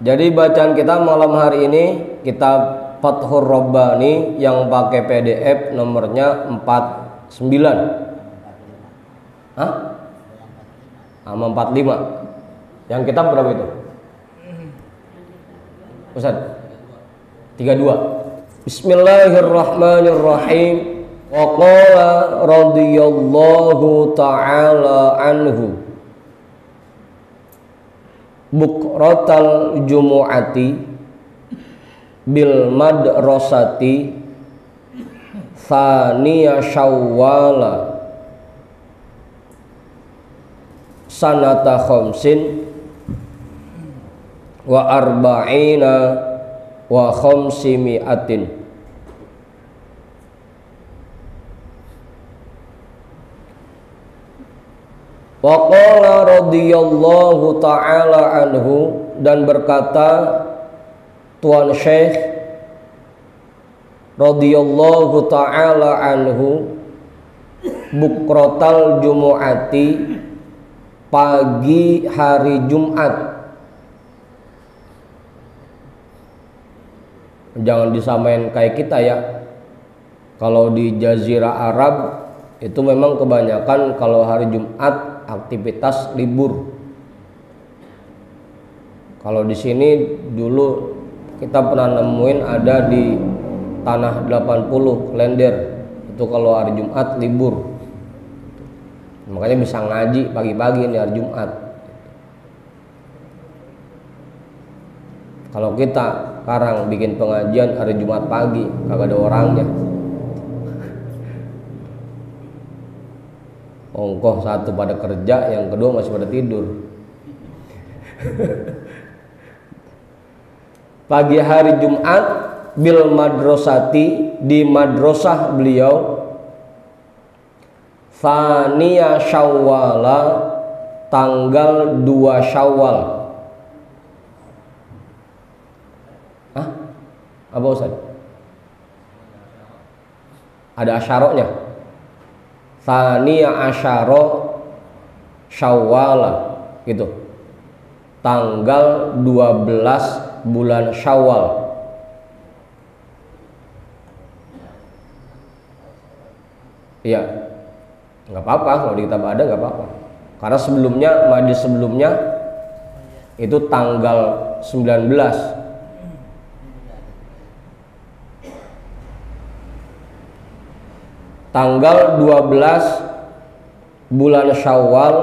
Jadi bacaan kita malam hari ini kitab Fathur Rabbani yang pakai PDF nomornya 49. Hah? Sama 45. Yang kitab berapa itu? Ustaz? 32. Bismillahirrahmanirrahim. Wa qala radhiyallahu ta'ala anhu bukratal jumu'ati bil madrasati thaniya syawwala sanata khamsin wa arba'ina wa khamsimi'atin. Wa qala radhiyallahu ta'ala anhu, dan berkata Tuan Syekh radhiyallahu ta'ala anhu, bukratal jumu'ati, pagi hari Jumat. Jangan disamain kayak kita ya. Kalau di Jazirah Arab itu memang kebanyakan kalau hari Jumat aktivitas libur. Kalau di sini dulu kita pernah nemuin ada di Tanah 80 Klender, itu kalau hari Jumat libur. Makanya bisa ngaji pagi-pagi ini hari Jumat. Kalau kita sekarang bikin pengajian hari Jumat pagi, kagak ada orangnya. Ongkoh satu pada kerja, yang kedua masih pada tidur. Pagi hari Jumat bil madrasati, di madrasah beliau, Thaniya Syawwala, tanggal 2 Syawal. Hah? Apa Ustaz? Ada asyaroknya. Thaniya asyara Syawwala gitu. Tanggal 12 bulan Syawal. Iya. Nggak apa-apa kalau di kitab ada, nggak apa-apa. Karena sebelumnya, majlis sebelumnya itu tanggal 19. Tanggal 12 bulan Syawal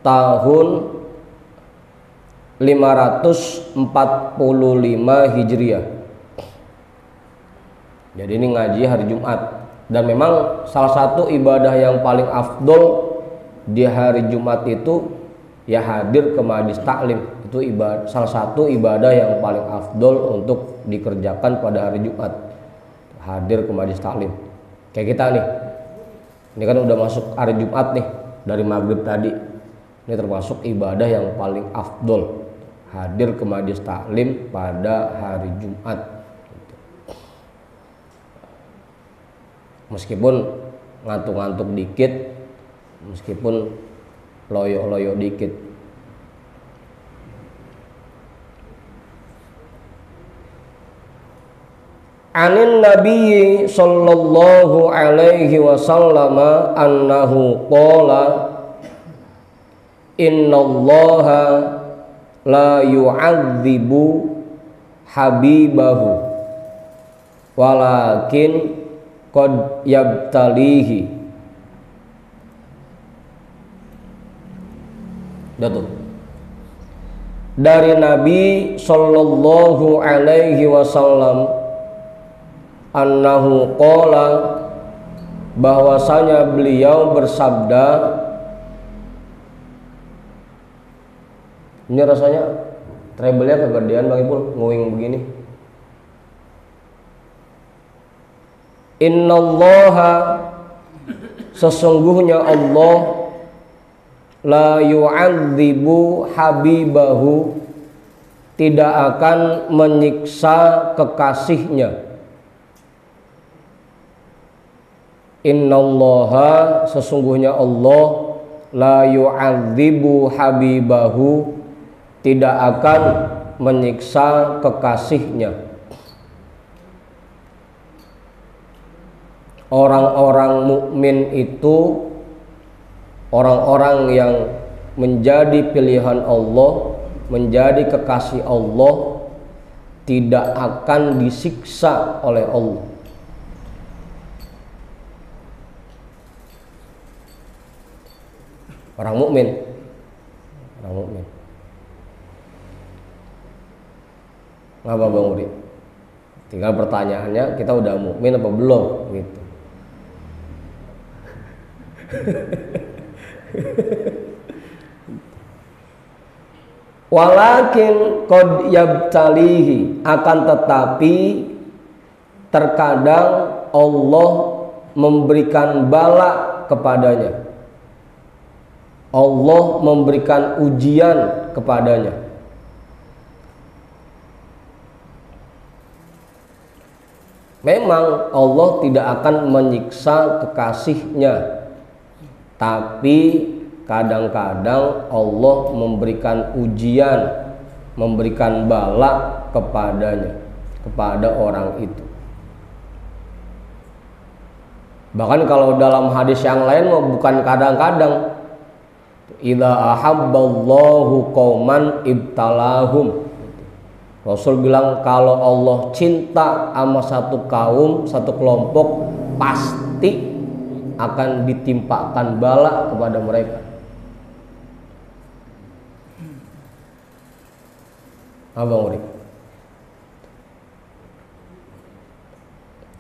tahun 545 Hijriah. Jadi ini ngaji hari Jumat. Dan memang salah satu ibadah yang paling afdol di hari Jumat itu ya hadir ke majelis taklim. Itu ibadah, salah satu ibadah yang paling afdol untuk dikerjakan pada hari Jumat. Hadir ke majelis taklim. Kayak kita nih, ini kan udah masuk hari Jumat nih, dari maghrib tadi. Ini termasuk ibadah yang paling afdol, hadir ke majelis taklim pada hari Jumat. Meskipun ngantuk-ngantuk dikit, meskipun loyo-loyo dikit. Anin Nabi sallallahu alaihi wasallam annahu qala innallaha la yu'adzibu habibahu walakin qad yabtalihi. Datuk. Dari Nabi sallallahu alaihi wasallam annahu qala, bahwasanya beliau bersabda. Ini rasanya treble-nya kegedean Bang Ipul, nguing begini. Innallaha, sesungguhnya Allah, la yu'adzibu habibahu, tidak akan menyiksa kekasihnya. Innallaha, sesungguhnya Allah, la yu'adzibu habibahu, tidak akan menyiksa kekasihnya. Orang-orang mukmin itu orang-orang yang menjadi pilihan Allah, menjadi kekasih Allah, tidak akan disiksa oleh Allah. Orang mukmin, orang mukmin. Ngapa Bang Uri? Tinggal pertanyaannya, kita udah mukmin apa belum gitu. Walakin qad yabtalihi, akan tetapi terkadang Allah memberikan bala kepadanya. Allah memberikan ujian kepadanya. Memang Allah tidak akan menyiksa kekasihnya, tapi kadang-kadang Allah memberikan ujian, memberikan bala kepadanya, kepada orang itu. Bahkan kalau dalam hadis yang lain bukan kadang-kadang, idza ahabballahu qauman ibtalahum. Rasul bilang kalau Allah cinta sama satu kaum, satu kelompok, pasti akan ditimpakan bala kepada mereka. Abang Uri?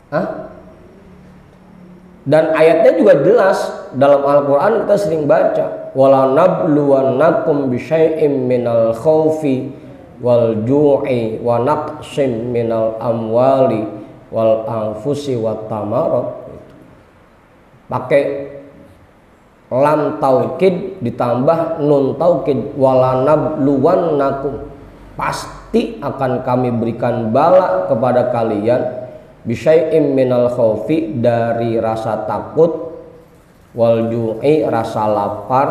Hah? Dan ayatnya juga jelas dalam Al-Quran, kita sering baca, wala nabluwannakum bisyai'im minal khawfi wal ju'i wa naqsim minal amwali wal anfusi wat tamarat. Pakai lam taukid ditambah nun taukid, wala nabluwannakum, pasti akan kami berikan bala kepada kalian, bisyai'im minal khawfi, dari rasa takut, wal ju'i, rasa lapar,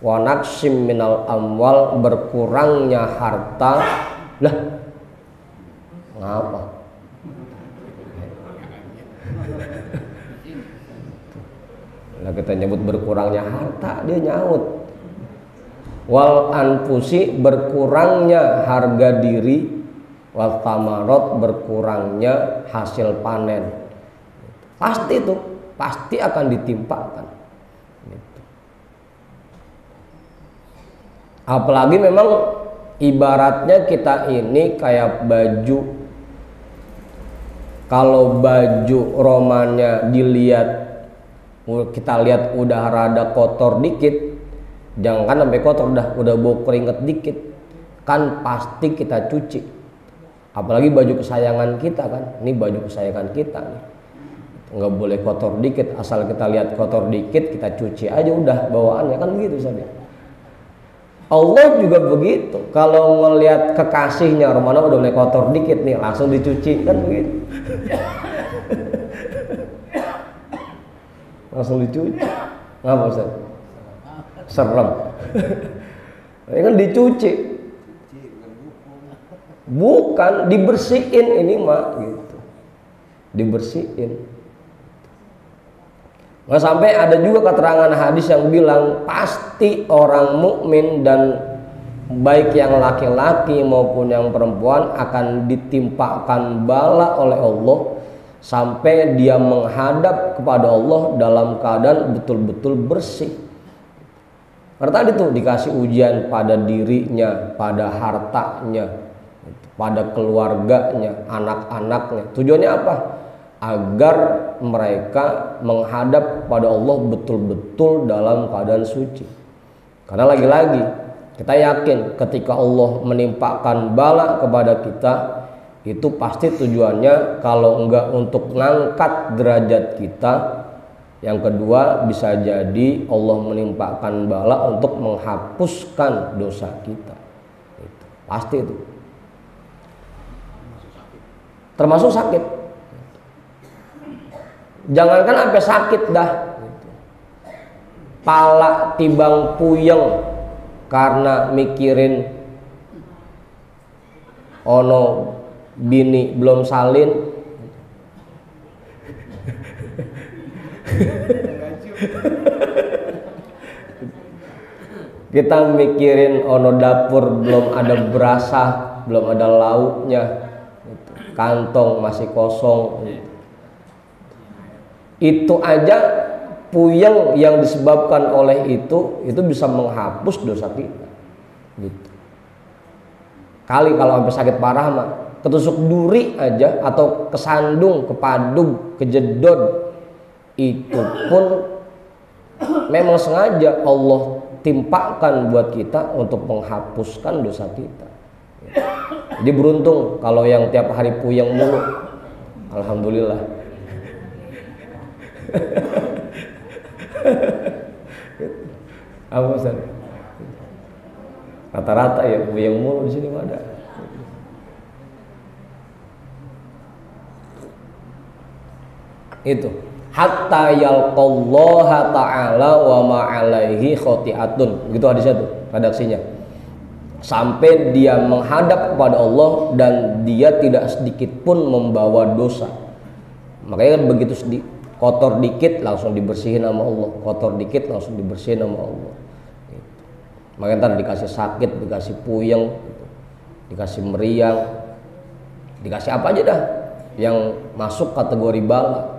wa naqsim minal amwal, berkurangnya harta. Lah, ngapa? Lah kita nyebut berkurangnya harta, dia nyaut. Wal anfusi, berkurangnya harga diri, wal tamarot, berkurangnya hasil panen. Pasti itu, pasti akan ditimpakan. Apalagi memang ibaratnya kita ini kayak baju. Kalau baju romannya dilihat, kita lihat udah rada kotor dikit, jangan sampai kotor, udah bau keringet dikit, kan pasti kita cuci. Apalagi baju kesayangan kita kan, ini baju kesayangan kita nih, nggak boleh kotor dikit. Asal kita lihat kotor dikit, kita cuci aja udah bawaannya, kan begitu saja. Allah juga begitu, kalau ngelihat kekasihnya Romana udah mulai kotor dikit nih, langsung dicuci, kan begitu. Langsung dicuci. Ngapa Ustaz? Serem. Ini kan dicuci, bukan dibersihin ini mah gitu, dibersihin. Nah, sampai ada juga keterangan hadis yang bilang pasti orang mukmin, dan baik yang laki-laki maupun yang perempuan, akan ditimpakan bala oleh Allah sampai dia menghadap kepada Allah dalam keadaan betul-betul bersih. Karena tadi tuh dikasih ujian pada dirinya, pada hartanya, pada keluarganya, anak-anaknya. Tujuannya apa? Agar mereka menghadap pada Allah betul-betul dalam keadaan suci. Karena lagi-lagi kita yakin ketika Allah menimpakan bala kepada kita, itu pasti tujuannya kalau enggak untuk mengangkat derajat kita, yang kedua bisa jadi Allah menimpakan bala untuk menghapuskan dosa kita. Itu pasti itu. Termasuk sakit. Jangankan sampai sakit dah, pala tibang puyeng karena mikirin ono bini belum salin, kita mikirin ono dapur belum ada berasa, belum ada lauknya, kantong masih kosong, itu aja puyeng yang disebabkan oleh itu bisa menghapus dosa kita gitu. Kali kalau sampai sakit parah mah ketusuk duri aja atau kesandung, kepadung, kejedot, itu pun memang sengaja Allah timpakan buat kita untuk menghapuskan dosa kita. Jadi beruntung kalau yang tiap hari puyeng mulu, alhamdulillah. Apa Ustaz? Rata-rata ya puyeng mulu di sini ada. Itu hatta yalqallaha ta'ala wa ma alaihi khoti'atun, begitu hadisnya tuh redaksinya, sampai dia menghadap kepada Allah dan dia tidak sedikit pun membawa dosa. Makanya kan begitu kotor dikit langsung dibersihin sama Allah, kotor dikit langsung dibersihin sama Allah gitu. Makanya ntar dikasih sakit, dikasih puyeng, dikasih meriang, dikasih apa aja dah yang masuk kategori bala.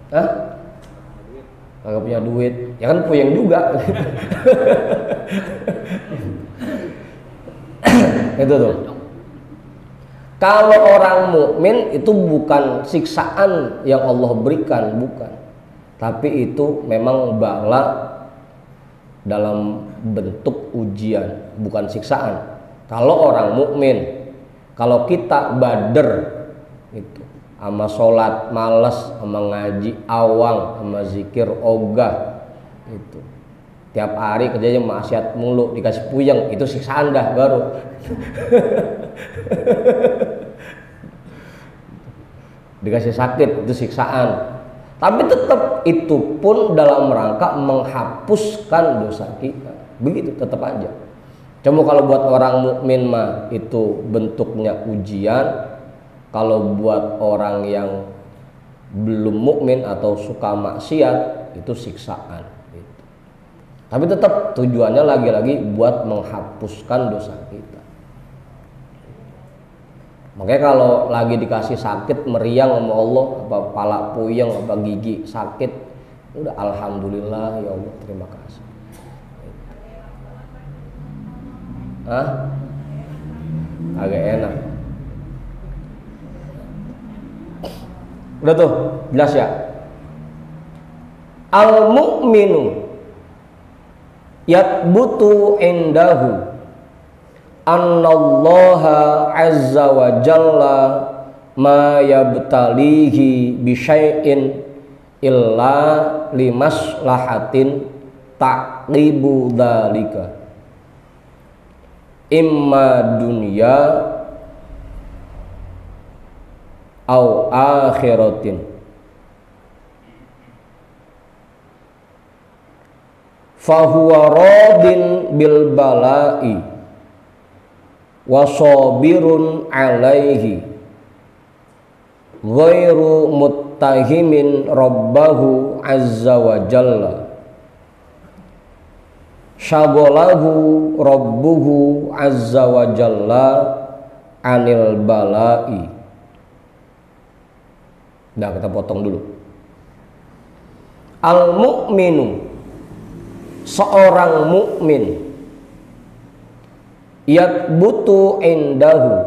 Hah? Kagak punya duit, ya kan puyeng juga. Itu tuh. Kalau orang mukmin itu bukan siksaan yang Allah berikan, bukan. Tapi itu memang bala dalam bentuk ujian, bukan siksaan. Kalau orang mukmin, kalau kita bader itu sama sholat males, sama ngaji awang, sama zikir ogah, itu tiap hari kerjanya maksiat mulu, dikasih puyeng, itu siksaan dah baru. Dikasih sakit itu siksaan, tapi tetap itu pun dalam rangka menghapuskan dosa kita, begitu tetap aja. Cuma kalau buat orang mukmin mah itu bentuknya ujian. Kalau buat orang yang belum mukmin atau suka maksiat itu siksaan gitu. Tapi tetap tujuannya lagi-lagi buat menghapuskan dosa kita. Makanya kalau lagi dikasih sakit meriang sama Allah, apa pala puyeng, apa gigi sakit, udah alhamdulillah ya Allah, terima kasih. Hah? Agak enak. Udah tuh, jelas ya. Al-mu'minu yatbutu indahu annallaha azza wa jalla ma yabtalihi bi syai'in illa limaslahatin taqibu dzalika imma dunya au akhiratin fahuwa radin bil bala'i wa sabirun alaihi ghairu muttahimin rabbahu azza wa jalla syaghalahu rabbuhu azza wa jalla anil bala'i. Nah, kita potong dulu. Al-mu'minu, seorang mukmin, yatbutu indahu,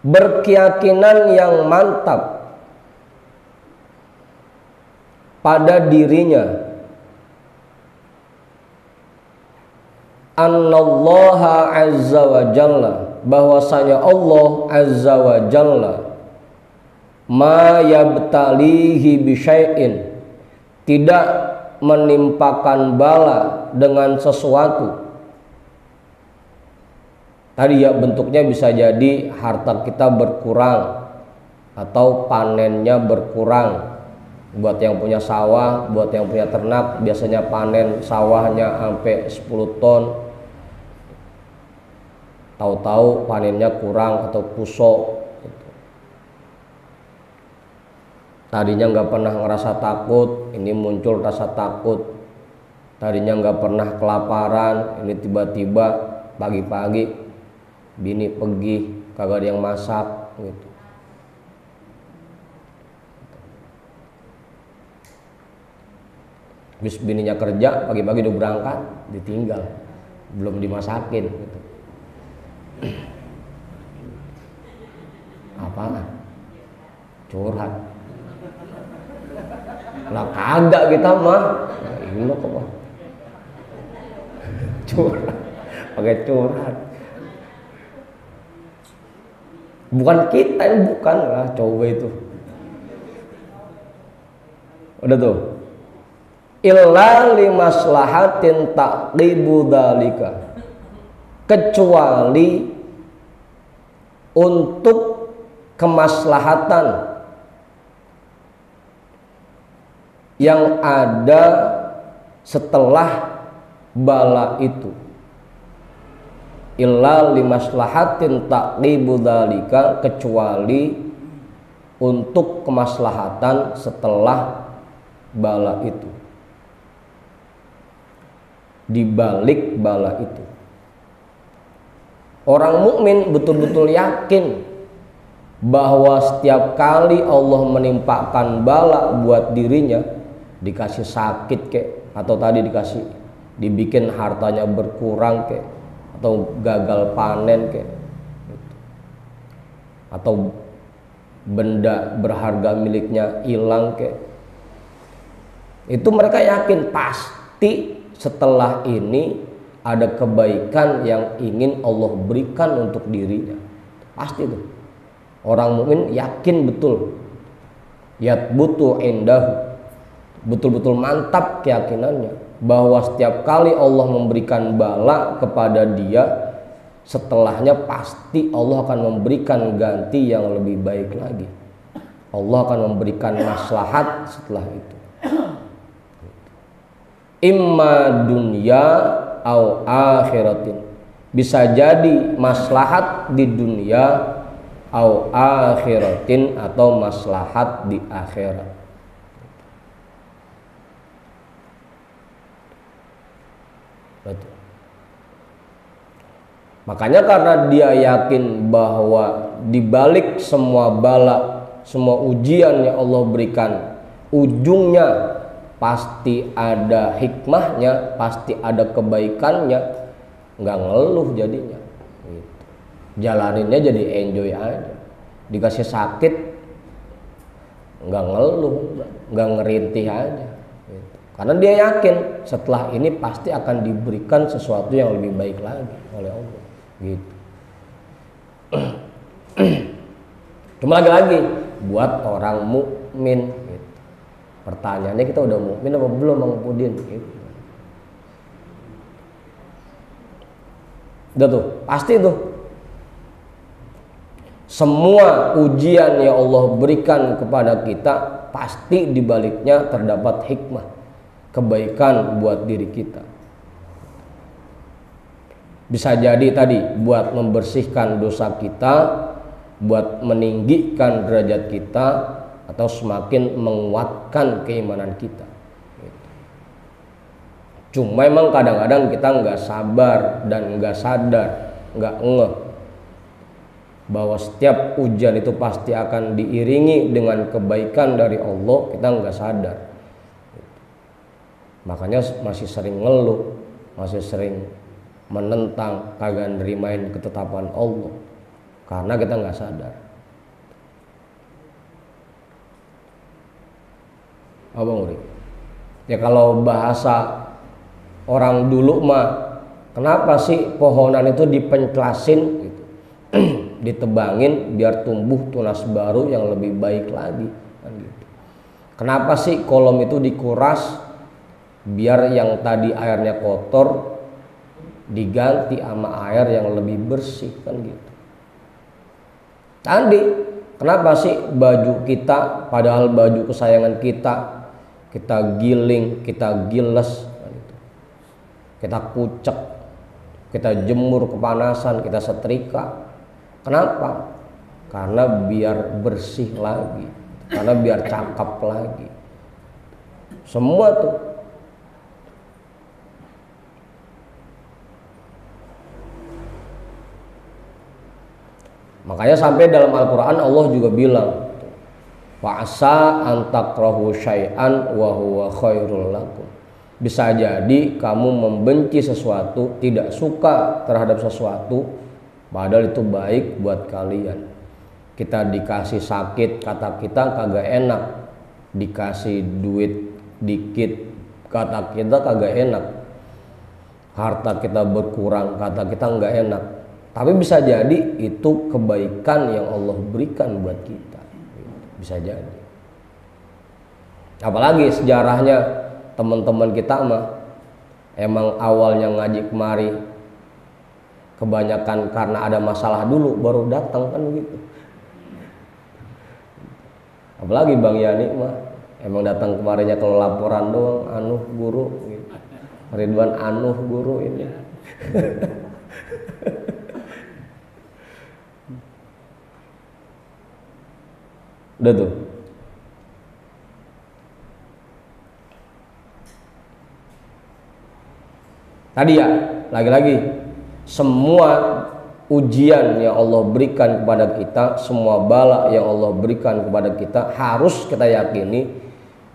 berkeyakinan yang mantap pada dirinya, annallaha azza wa jalla, bahwasanya Allah azza wa jalla ma yabtalihi bisyai'in, tidak menimpakan bala dengan sesuatu. Tadi ya bentuknya bisa jadi harta kita berkurang atau panennya berkurang Buat yang punya sawah, buat yang punya ternak, biasanya panen sawahnya sampai 10 ton. Tahu-tahu panennya kurang atau kusok. Tadinya nggak pernah ngerasa takut, ini muncul rasa takut. Tadinya nggak pernah kelaparan, ini tiba-tiba pagi-pagi bini pergi, kagak ada yang masak gitu. Habis bininya kerja, pagi-pagi udah berangkat, ditinggal, belum dimasakin gitu. Apaan? Curhat. Lah kagak kita mah. Ini kok mah. Curhat. Pakai curhat. Bukan kita, ini bukan lah, coba itu. Udah tuh. Illa limaslahatin taqibu dzalika, kecuali untuk kemaslahatan yang ada setelah bala itu. Illa limaslahatin taqibu dzalika, kecuali untuk kemaslahatan setelah bala itu, di balik bala itu. Orang mukmin betul-betul yakin bahwa setiap kali Allah menimpakan bala buat dirinya, dikasih sakit kek, atau tadi dikasih dibikin hartanya berkurang kek, atau gagal panen kek, atau benda berharga miliknya hilang kek, itu mereka yakin pasti setelah ini ada kebaikan yang ingin Allah berikan untuk dirinya. Pasti itu. Orang mukmin yakin betul. Yatbutu indahu. Betul-betul mantap keyakinannya bahwa setiap kali Allah memberikan bala kepada dia, setelahnya pasti Allah akan memberikan ganti yang lebih baik lagi. Allah akan memberikan maslahat setelah itu. Imma dunya au akhiratin, bisa jadi maslahat di dunia au akhiratin, atau maslahat di akhirat. Betul. Makanya karena dia yakin bahwa di balik semua bala, semua ujian yang Allah berikan, ujungnya pasti ada hikmahnya, pasti ada kebaikannya, nggak ngeluh jadinya gitu. Jalaninnya jadi enjoy aja. Dikasih sakit nggak ngeluh, nggak ngerintih aja gitu. Karena dia yakin setelah ini pasti akan diberikan sesuatu yang lebih baik lagi oleh Allah gitu. Cuma lagi-lagi buat orang mukmin gitu. Pertanyaannya, kita udah mukmin apa belum, Bang Pudin? Gitu. Udah tuh, pasti tuh. Semua ujian yang Allah berikan kepada kita, pasti dibaliknya terdapat hikmah, kebaikan buat diri kita. Bisa jadi tadi buat membersihkan dosa kita, buat meninggikan derajat kita, atau semakin menguatkan keimanan kita. Cuma memang kadang-kadang kita nggak sabar dan nggak sadar, nggak ngeh bahwa setiap ujian itu pasti akan diiringi dengan kebaikan dari Allah. Kita nggak sadar, makanya masih sering ngeluh, masih sering menentang, kagak nerimain ketetapan Allah karena kita nggak sadar. Abang Uri, ya kalau bahasa orang dulu mah, kenapa sih pohonan itu dipenklasin gitu, ditebangin biar tumbuh tunas baru yang lebih baik lagi kan gitu. Kenapa sih kolom itu dikuras biar yang tadi airnya kotor diganti sama air yang lebih bersih kan gitu. Tadi Kenapa sih baju kita, padahal baju kesayangan kita giling, kita giles, kita kucek, kita jemur kepanasan, kita setrika. Kenapa? Karena biar bersih lagi, karena biar cakep lagi. Semua tuh. Makanya sampai dalam Al-Quran Allah juga bilang, fa'asa antakrahu syai'an wa huwa khairul lakum. Bisa jadi kamu membenci sesuatu, tidak suka terhadap sesuatu, padahal itu baik buat kalian. Kita dikasih sakit, kata kita kagak enak. Dikasih duit dikit, kata kita kagak enak. Harta kita berkurang, kata kita nggak enak. Tapi bisa jadi itu kebaikan yang Allah berikan buat kita. Bisa jadi. Apalagi sejarahnya teman-teman kita mah emang awalnya ngaji kemari kebanyakan karena ada masalah dulu baru datang kan begitu. Apalagi Bang Yani mah emang datang kemarinnya kalau laporan doang, anuh guru gitu. Ridwan anuh guru ini. Udah tuh. Tadi ya, lagi-lagi semua ujian yang Allah berikan kepada kita, semua bala yang Allah berikan kepada kita, harus kita yakini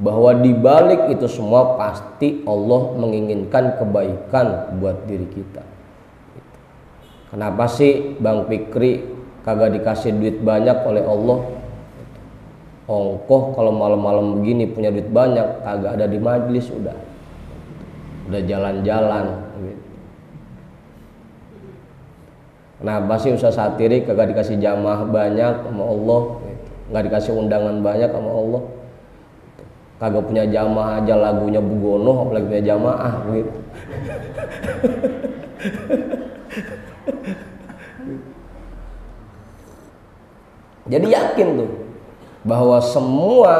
bahwa di balik itu semua pasti Allah menginginkan kebaikan buat diri kita. Kenapa sih Bang Fikri kagak dikasih duit banyak oleh Allah? Ongkoh kalau malam-malam begini punya duit banyak, kagak ada di majelis, udah jalan-jalan gitu. Kenapa sih Ustaz Satiri kagak dikasih jamaah banyak sama Allah gitu. Nggak dikasih undangan banyak sama Allah, kagak punya jamaah aja lagunya Bugono, apalagi punya jamaah gitu. Jadi yakin tuh bahwa semua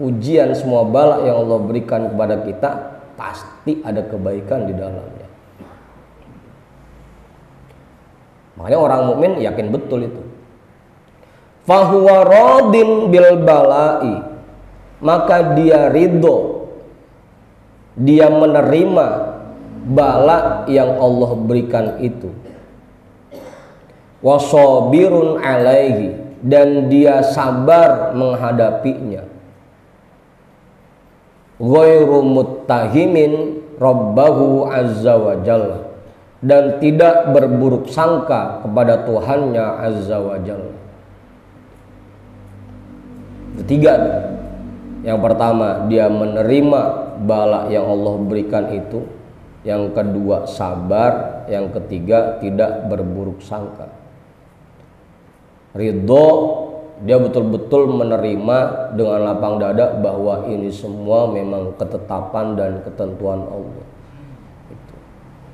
ujian, semua bala yang Allah berikan kepada kita pasti ada kebaikan di dalamnya. Makanya orang mukmin yakin betul itu. Fahuwa radin bil balai, maka dia ridho, dia menerima bala yang Allah berikan itu. Wasabirun alaihi, dan dia sabar menghadapinya. Ghairu muttahimin rabbahu azza wa jalla, dan tidak berburuk sangka kepada Tuhannya azza wa jalla. Ketiga, yang pertama dia menerima bala yang Allah berikan itu, yang kedua sabar, yang ketiga tidak berburuk sangka. Ridho, dia betul-betul menerima dengan lapang dada bahwa ini semua memang ketetapan dan ketentuan Allah.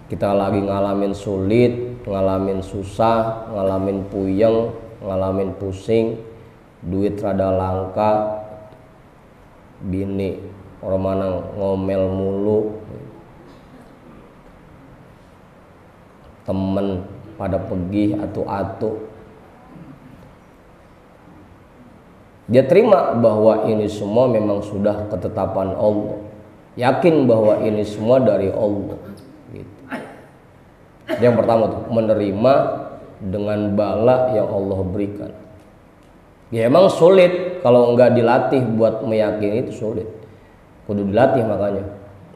Kita lagi ngalamin sulit, ngalamin susah, ngalamin puyeng, ngalamin pusing, duit rada langka, bini orang mana ngomel mulu, temen pada pergi atu-atu. Dia terima bahwa ini semua memang sudah ketetapan Allah, yakin bahwa ini semua dari Allah gitu. Yang pertama tuh menerima dengan bala yang Allah berikan. Ya emang sulit kalau enggak dilatih buat meyakini, itu sulit. Kudu dilatih, makanya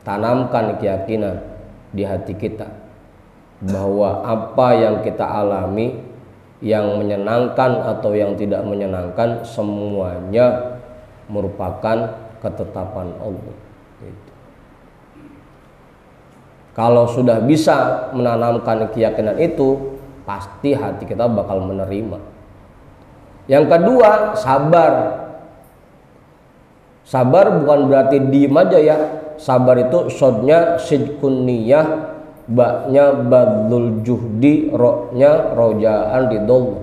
tanamkan keyakinan di hati kita bahwa apa yang kita alami, yang menyenangkan atau yang tidak menyenangkan, semuanya merupakan ketetapan Allah gitu. Kalau sudah bisa menanamkan keyakinan itu, pasti hati kita bakal menerima. Yang kedua, sabar. Sabar bukan berarti diem aja ya. Sabar itu sodnya sidkun niyah, baknya badlul juhdi, roknya rojaan ridho.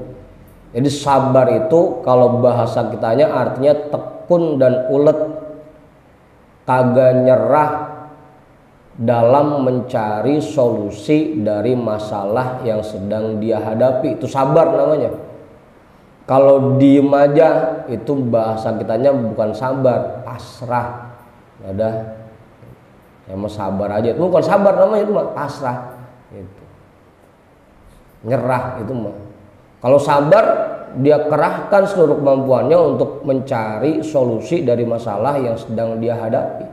Jadi sabar itu kalau bahasa kitanya artinya tekun dan ulet, kagak nyerah dalam mencari solusi dari masalah yang sedang dia hadapi. Itu sabar namanya. Kalau diem aja itu bahasa kitanya bukan sabar, pasrah. Ada, ya mau sabar aja, itu bukan sabar namanya, itu mah pasrah. Itu nyerah itu mah. Kalau sabar dia kerahkan seluruh kemampuannya untuk mencari solusi dari masalah yang sedang dia hadapi.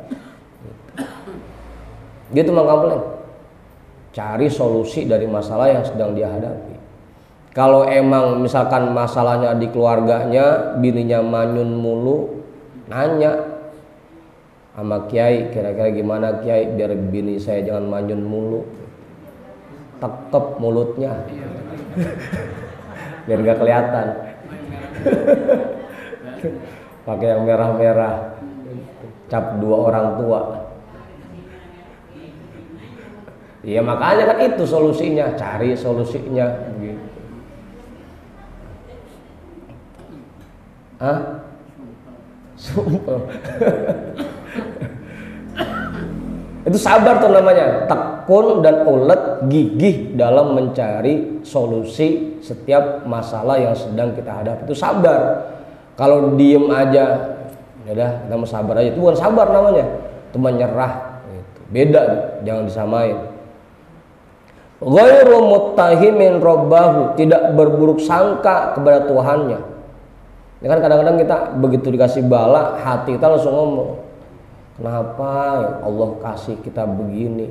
Gitu Mang Kampleng. Cari solusi dari masalah yang sedang dia hadapi. Kalau emang misalkan masalahnya di keluarganya, bininya manyun mulu, nanya sama kiai, kira-kira gimana kiai biar bini saya jangan manyun mulu. Tekep mulutnya. Biar gak kelihatan. Pakai yang merah-merah, cap 2 orang tua. Iya makanya kan itu solusinya, cari solusinya gitu. Sumpah. Itu sabar tuh namanya, tekun dan ulet, gigih dalam mencari solusi setiap masalah yang sedang kita hadapi. Itu sabar. Kalau diem aja, udah kita mau sabar aja, itu bukan sabar namanya, itu menyerah. Gitu. Beda, jangan disamain. Ghairu muttahimin rabbahu, tidak berburuk sangka kepada Tuhannya. Ya kan kadang-kadang kita begitu dikasih bala, hati kita langsung ngomong, kenapa Allah kasih kita begini?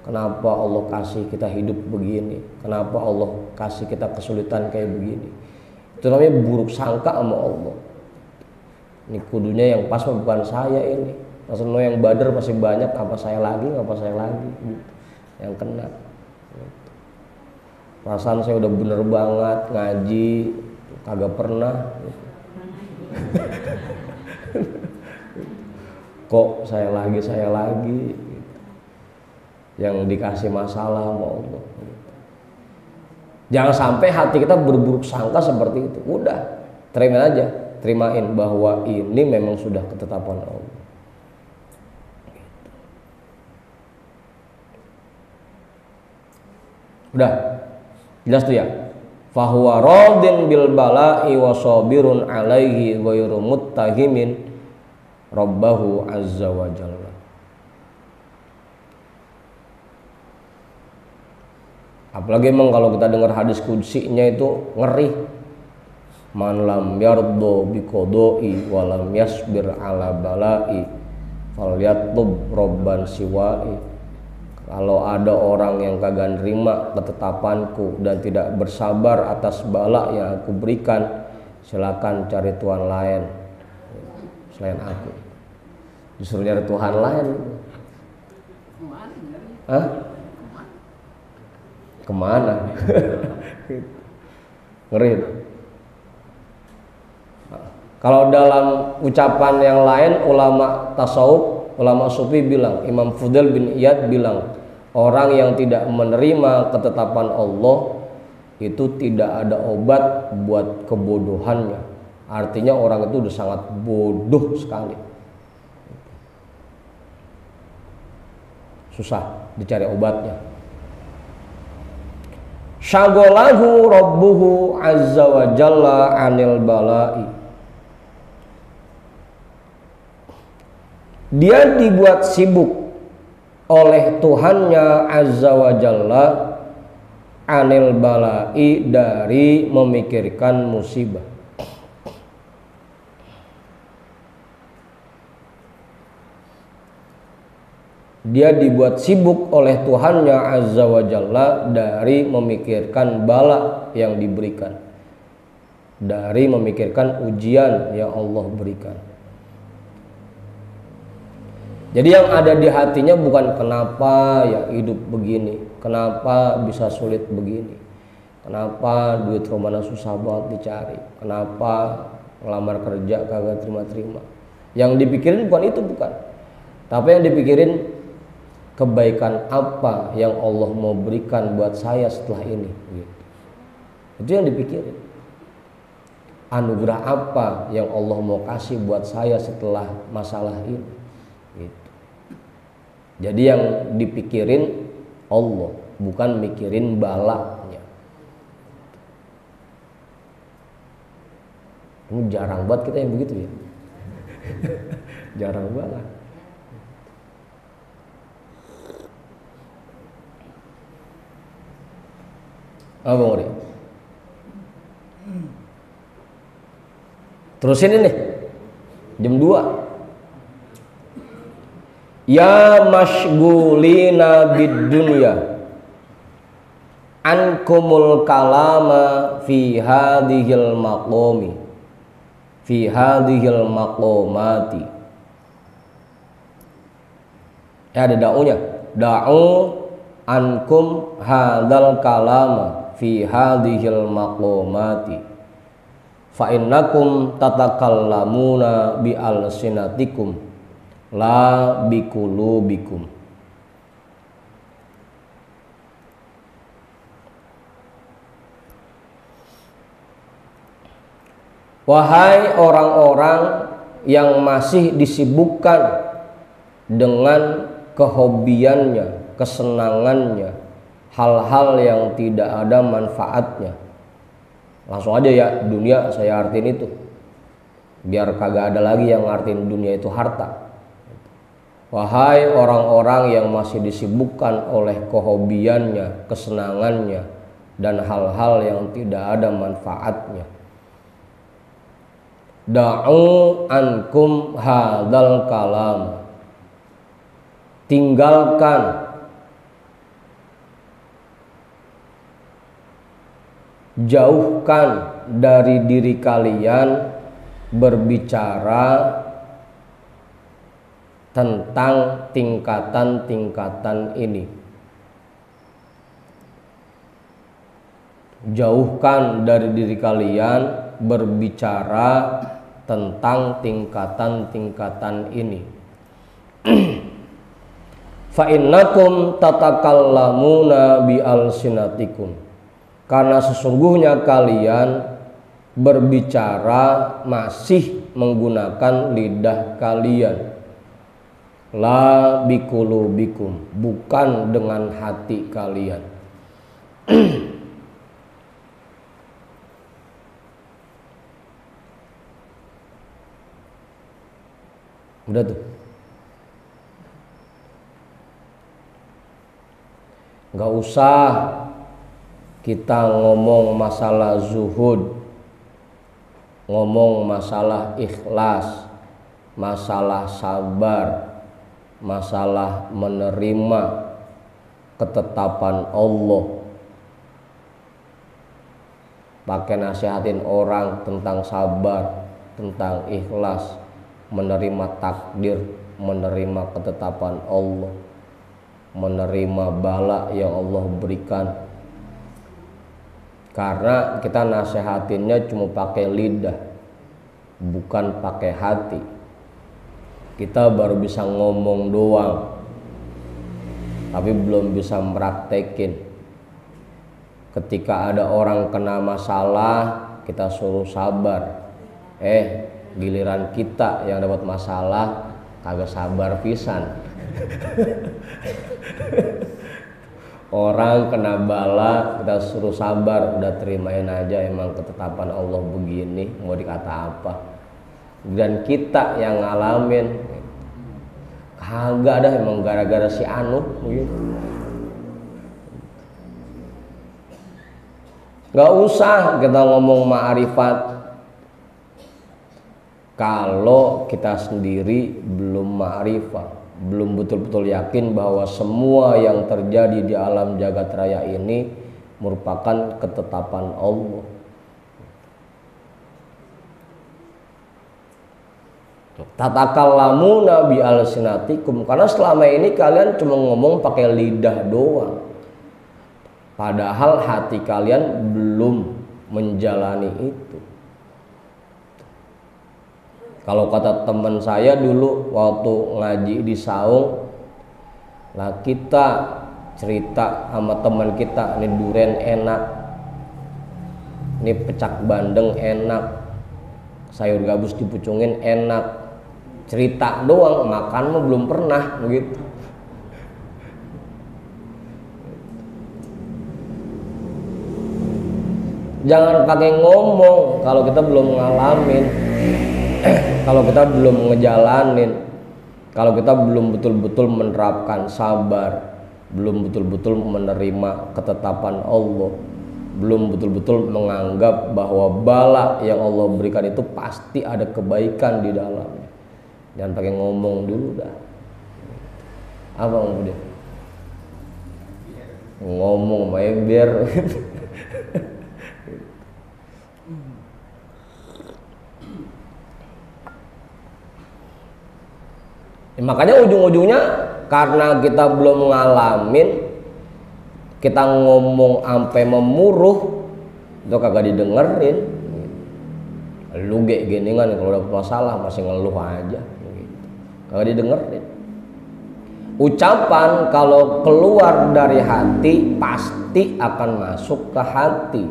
Kenapa Allah kasih kita hidup begini? Kenapa Allah kasih kita kesulitan kayak begini? Itu namanya buruk sangka sama Allah. Ini kudunya yang pas bukan saya ini. Maksudnya yang badar masih banyak, apa saya lagi gitu. Yang kena. Perasaan saya udah bener banget ngaji, kagak pernah. Kok saya lagi yang dikasih masalah sama Allah. Jangan sampai hati kita berburuk sangka seperti itu. Udah, terima aja, terimain bahwa ini memang sudah ketetapan Allah. Udah, jelas tuh ya. Fahuwa radin bil bala'i wa sabirun alaihi ghairu muttahimin rabbahu azza wa jalla. Apalagi emang kalau kita dengar hadis qudsinya itu ngeri. Man lam yardo bi qodoi wa lam yasbir ala bala'i falyatlub robban siwa'i. Kalau ada orang yang kagak nerima ketetapanku dan tidak bersabar atas bala yang aku berikan, silakan cari Tuhan lain selain aku. Disuruh nyari Tuhan lain. Hah? Kemana? Ngeri. Kalau dalam ucapan yang lain, ulama tasawuf, ulama sufi bilang, Imam Fudail bin Iyad bilang, orang yang tidak menerima ketetapan Allah itu tidak ada obat buat kebodohannya. Artinya orang itu udah sangat bodoh sekali. Susah dicari obatnya. Syagolahu rabbuhu azza wa jalla anil bala'i. Dia dibuat sibuk oleh Tuhannya azza wa jalla anil bala'i, dari memikirkan musibah. Dia dibuat sibuk oleh Tuhannya azza wa jalla dari memikirkan bala yang diberikan, dari memikirkan ujian yang Allah berikan. Jadi yang ada di hatinya bukan kenapa ya hidup begini, kenapa bisa sulit begini, kenapa duit romana susah banget dicari, kenapa ngelamar kerja kagak terima-terima. Yang dipikirin bukan itu, bukan. Tapi yang dipikirin kebaikan apa yang Allah mau berikan buat saya setelah ini. Gitu. Itu yang dipikirin. anugerah apa yang Allah mau kasih buat saya setelah masalah ini gitu. Jadi yang dipikirin Allah, bukan mikirin balanya. Ini jarang banget kita yang begitu ya. Jarang banget. Apa Bang Uri? Terusin ini jam 2. Ya masyghulina bid dunya ankumul kalama fi hadhil maqami fi hadhil maqamati. Ya ada da'unya. Da'u ankum hadzal kalama fi hadhil maqamati fa innakum tatakallamuna bi alsinatikum la bikulubikum. Wahai orang-orang yang masih disibukkan dengan kehobiannya, kesenangannya, hal-hal yang tidak ada manfaatnya. Langsung aja ya, dunia saya artiin itu, biar kagak ada lagi yang ngartiin dunia itu harta. Wahai orang-orang yang masih disibukkan oleh kehobiannya, kesenangannya, dan hal-hal yang tidak ada manfaatnya. Da'u ankum hadzal kalam. Tinggalkan, jauhkan dari diri kalian berbicara tentang tingkatan-tingkatan ini. Jauhkan dari diri kalian berbicara tentang tingkatan-tingkatan ini. Fa innakum tatakallamuna bi alsinatikum. Karena sesungguhnya kalian berbicara masih menggunakan lidah kalian. La bikulubikum, bukan dengan hati kalian. Udah tuh. Gak usah kita ngomong masalah zuhud, ngomong masalah ikhlas, masalah sabar, masalah menerima ketetapan Allah. Pakai nasihatin orang tentang sabar, tentang ikhlas, menerima takdir, menerima ketetapan Allah, menerima bala yang Allah berikan. Karena kita nasihatinnya cuma pakai lidah, bukan pakai hati. Kita baru bisa ngomong doang, tapi belum bisa meraktekin. Ketika ada orang kena masalah, kita suruh sabar. Giliran kita yang dapat masalah kagak sabar pisan. Orang kena bala kita suruh sabar, udah terimain aja, emang ketetapan Allah begini, mau dikata apa. Dan kita yang ngalamin kagak ada, emang gara-gara si anu begitu. Gak usah kita ngomong ma'rifat kalau kita sendiri belum ma'rifah, belum betul-betul yakin bahwa semua yang terjadi di alam jagat raya ini merupakan ketetapan Allah. Tatakallamuna bi alsinatikum, karena selama ini kalian cuma ngomong pakai lidah doang, padahal hati kalian belum menjalani itu. Kalau kata teman saya dulu waktu ngaji di Saung, lah kita cerita sama teman kita, ini duren enak, ini pecak bandeng enak, sayur gabus dipucungin enak, cerita doang, makan mah belum pernah begitu. Jangan pakai ngomong kalau kita belum ngalamin, kalau kita belum ngejalanin, kalau kita belum betul-betul menerapkan sabar, belum betul-betul menerima ketetapan Allah, belum betul-betul menganggap bahwa bala yang Allah berikan itu pasti ada kebaikan di dalamnya. Jangan pakai ngomong dulu dah. Apa kemudian? Ngomong biar makanya ujung-ujungnya karena kita belum ngalamin, kita ngomong sampai memuruh itu kagak didengerin. Lu gini kan kalau udah masalah masih ngeluh aja gitu. Kagak didengerin. Ucapan kalau keluar dari hati pasti akan masuk ke hati.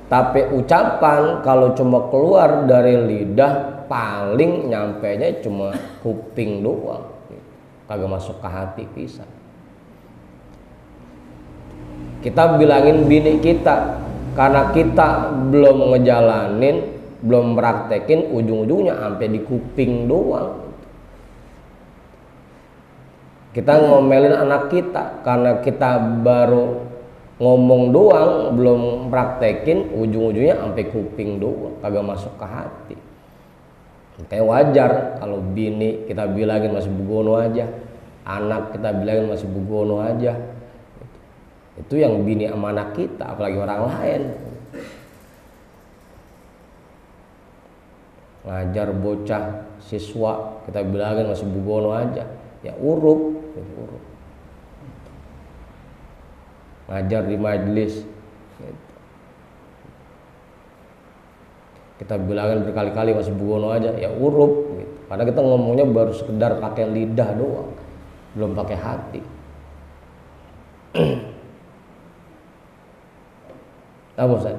Tapi ucapan kalau cuma keluar dari lidah paling nyampenya cuma kuping doang, kagak masuk ke hati pisan. Kita bilangin bini kita karena kita belum ngejalanin, belum praktekin, ujung-ujungnya sampai di kuping doang. Kita ngomelin anak kita karena kita baru ngomong doang, belum praktekin, ujung-ujungnya sampai kuping doang, kagak masuk ke hati. Kayak wajar kalau bini kita bilangin masih bugono aja, anak kita bilangin masih bugono aja. Itu yang bini sama anak kita, apalagi orang lain. Ngajar bocah siswa kita bilangin masih bugono aja, ya urup. Ngajar di majelis kita bilangin berkali-kali masih bugono aja, ya urup gitu. Karena kita ngomongnya baru sekedar pakai lidah doang, belum pakai hati. Nah, Ustaz,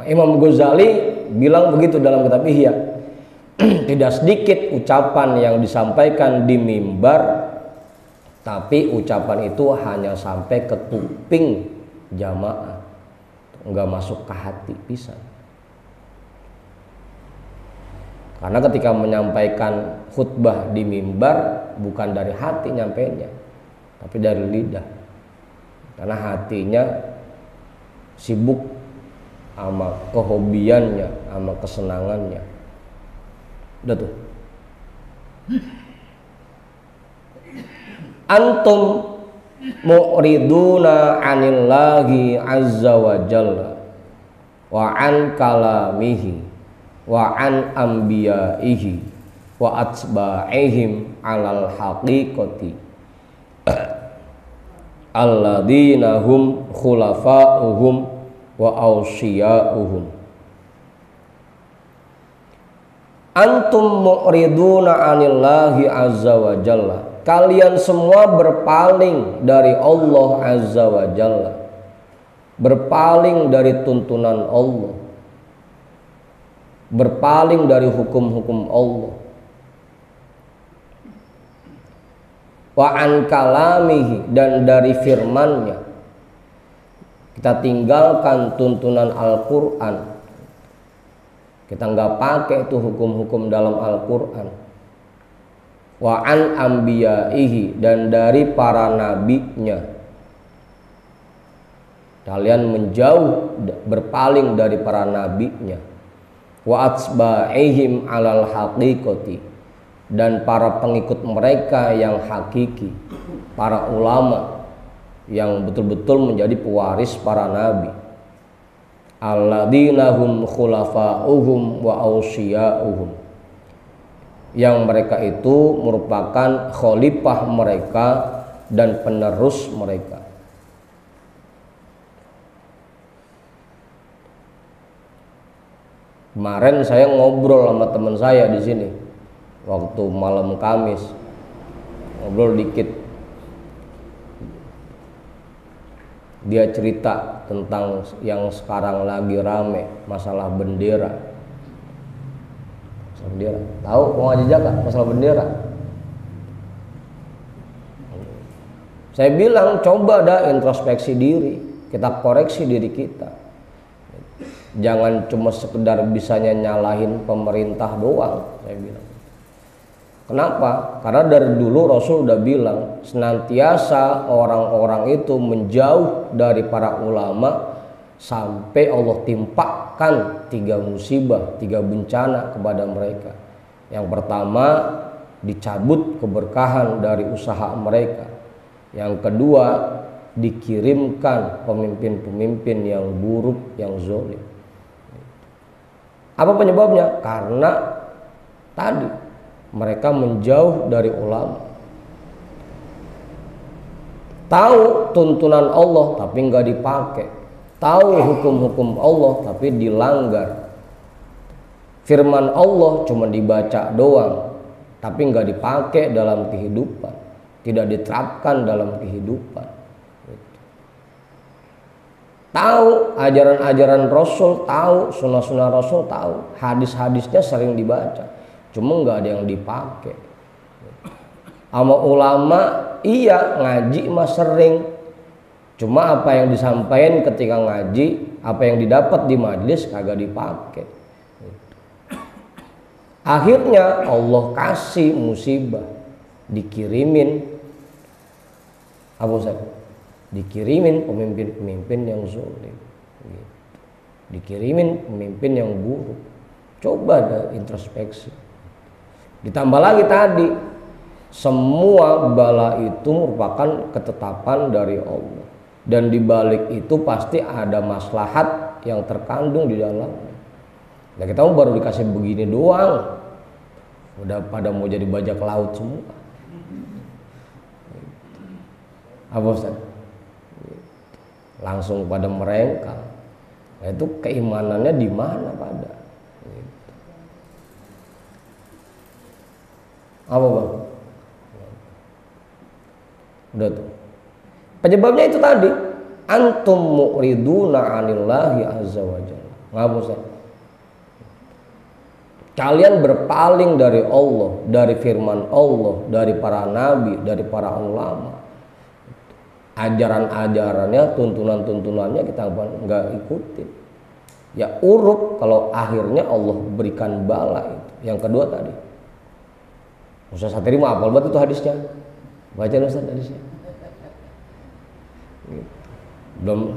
Imam Ghazali bilang begitu dalam kitab Ihya. Tidak sedikit ucapan yang disampaikan di mimbar, tapi ucapan itu hanya sampai ke kuping jamaah, nggak masuk ke hati pisan. Karena ketika menyampaikan khutbah di mimbar bukan dari hati nyampainya, tapi dari lidah. Karena hatinya sibuk sama kehobiannya, sama kesenangannya. Udah tuh. Antum mu'riduna 'anillahi azza wa jalla wa an kalamihi wa an anbiyaihi wa atba'ihim 'alal haqiqati alladzina hum khulafa'uhum wa awsiya'uhum. Antum mu'riduna 'anillahi azza wa jalla, kalian semua berpaling dari Allah azza wa jalla, berpaling dari tuntunan Allah, berpaling dari hukum-hukum Allah. Wa an kalamihi, dan dari firman-Nya. Kita tinggalkan tuntunan Al-Qur'an. Kita nggak pakai itu hukum-hukum dalam Al-Qur'an. Wa an anbiyaihi, dan dari para nabinya. Kalian menjauh, berpaling dari para nabinya. Wa atba'ihim 'alal haqiqati, dan para pengikut mereka yang hakiki, para ulama yang betul-betul menjadi pewaris para nabi. Alladzina hum khulafa'uhum wa awsiya'uhum, yang mereka itu merupakan khalifah mereka dan penerus mereka. Kemarin saya ngobrol sama teman saya di sini waktu malam Kamis, ngobrol dikit. Dia cerita tentang yang sekarang lagi rame, masalah bendera. bendera. Tahu pengaji zakat masalah bendera? Saya bilang coba dah introspeksi diri, kita koreksi diri kita. Jangan cuma sekedar bisanya nyalahin pemerintah doang, saya bilang. Kenapa? Karena dari dulu Rasul udah bilang senantiasa orang-orang itu menjauh dari para ulama sampai Allah timpakan 3 musibah, 3 bencana kepada mereka. Yang pertama, dicabut keberkahan dari usaha mereka. Yang kedua, dikirimkan pemimpin-pemimpin yang buruk, yang zalim. Apa penyebabnya? Karena tadi mereka menjauh dari ulama. Tahu tuntunan Allah tapi nggak dipakai. Tahu hukum-hukum Allah tapi dilanggar. Firman Allah cuma dibaca doang tapi nggak dipakai dalam kehidupan, tidak diterapkan dalam kehidupan. Tahu ajaran-ajaran Rasul, tahu sunnah-sunnah Rasul, tahu hadis-hadisnya sering dibaca, cuma nggak ada yang dipakai. Sama ulama iya ngaji mah sering, cuma apa yang disampaikan ketika ngaji, apa yang didapat di majelis kagak dipakai. Akhirnya Allah kasih musibah, dikirimin apa Ustaz? Dikirimin pemimpin-pemimpin yang zalim, gitu. Dikirimin pemimpin yang buruk. Coba ada introspeksi. Ditambah lagi tadi, semua bala itu merupakan ketetapan dari Allah, dan di balik itu pasti ada maslahat yang terkandung di dalamnya. Nah kita baru dikasih begini doang, udah pada mau jadi bajak laut semua. Apa Ustaz? Langsung pada merengkang. Nah, itu keimanannya di mana pada? Apa Bang? Udah tuh. Penyebabnya itu tadi, antum mu'riduna 'anillahi azza wa jalla. Ngapa Ustaz? Kalian berpaling dari Allah, dari firman Allah, dari para nabi, dari para ulama. Ajaran-ajarannya, tuntunan-tuntunannya kita nggak ikutin. Ya uruk kalau akhirnya Allah berikan bala itu. Yang kedua tadi, Ustaz Satiri mah hafal banget itu hadisnya. Baca Ustaz hadisnya. Belum,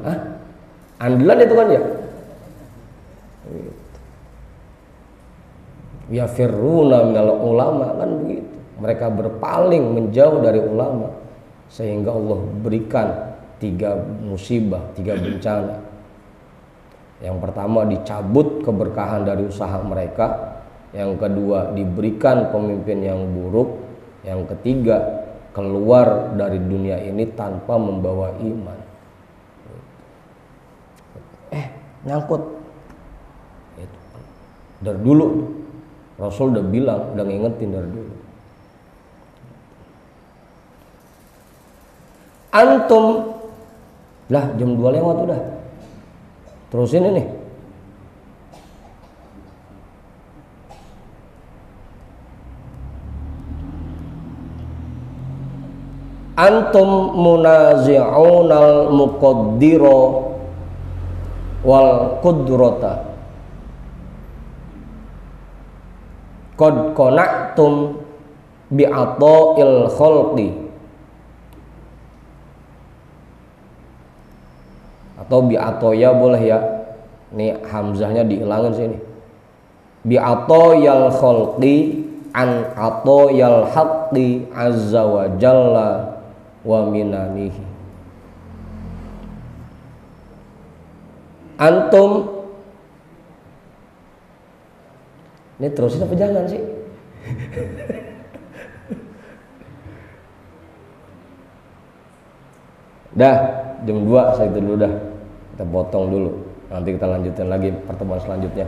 andalan itu kan ya. Ya firruna minal ulama kan begitu. Mereka berpaling menjauh dari ulama. Sehingga Allah berikan 3 musibah, 3 bencana. Yang pertama dicabut keberkahan dari usaha mereka. Yang kedua diberikan pemimpin yang buruk. Yang ketiga keluar dari dunia ini tanpa membawa iman. Nyangkut. Dari dulu Rasul udah bilang, udah ngingetin dari dulu. Antum lah jam 2 lewat udah. Terusin ini. Antum munazi'unal muqaddiro wal qudrata. Qad qana'tum bi'ata'il khalqi. Atau bi'atoya boleh ya. Ini hamzahnya dihilangin sini. Bi'atoyal khalqi an atoyal haqqi azza wa jalla wa minanihi. Antum, ini terusin apa jangan sih? Dah jam 2 saya itu dulu dah. Kita potong dulu. Nanti kita lanjutin lagi pertemuan selanjutnya.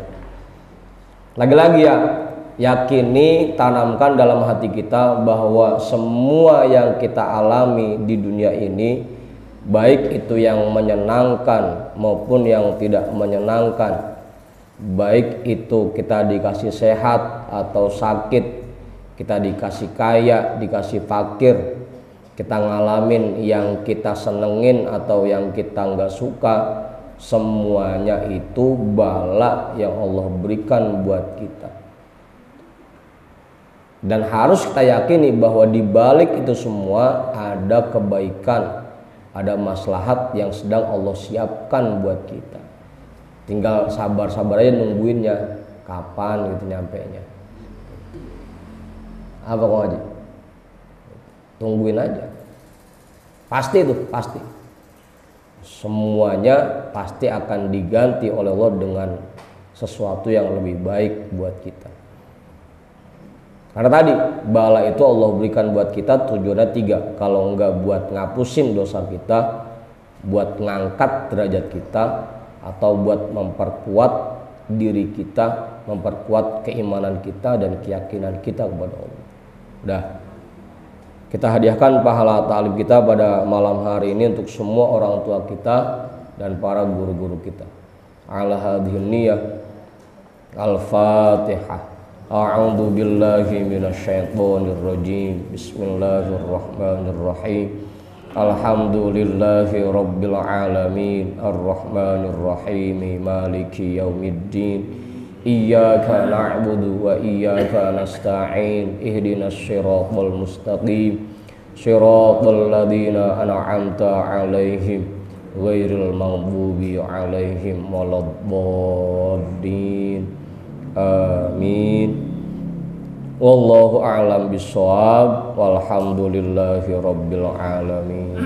Lagi-lagi ya, yakini, tanamkan dalam hati kita bahwa semua yang kita alami di dunia ini, baik itu yang menyenangkan maupun yang tidak menyenangkan, baik itu kita dikasih sehat atau sakit, kita dikasih kaya, dikasih fakir, kita ngalamin yang kita senengin atau yang kita nggak suka, semuanya itu bala yang Allah berikan buat kita. Dan harus kita yakini bahwa di balik itu semua ada kebaikan, ada maslahat yang sedang Allah siapkan buat kita. Tinggal sabar-sabar aja nungguinnya kapan gitu nyampenya. Apa kok aja? Tungguin aja. Pasti itu, pasti. Semuanya pasti akan diganti oleh Allah dengan sesuatu yang lebih baik buat kita. Karena tadi bala itu Allah berikan buat kita tujuannya 3. Kalau enggak buat ngapusin dosa kita, buat ngangkat derajat kita, atau buat memperkuat diri kita, memperkuat keimanan kita dan keyakinan kita kepada Allah. Udah, kita hadiahkan pahala ta'lim kita pada malam hari ini untuk semua orang tua kita dan para guru-guru kita. Ala hadhihi niyah. Al-Fatihah. A'udzu billahi minasyaitonir rajim. Bismillahirrahmanirrahim. Alhamdulillahi rabbil alamin. Ar-Rahmanir Rahim. Maliki yaumiddin. Iyyaka na'budu wa iyyaka nasta'in. Ihdinas siratal mustaqim. Siratal ladzina an'amta 'alaihim ghairil maghdubi 'alaihim waladdallin. Amin. Wallahu a'lam bishawab. Walhamdulillahi rabbil alamin.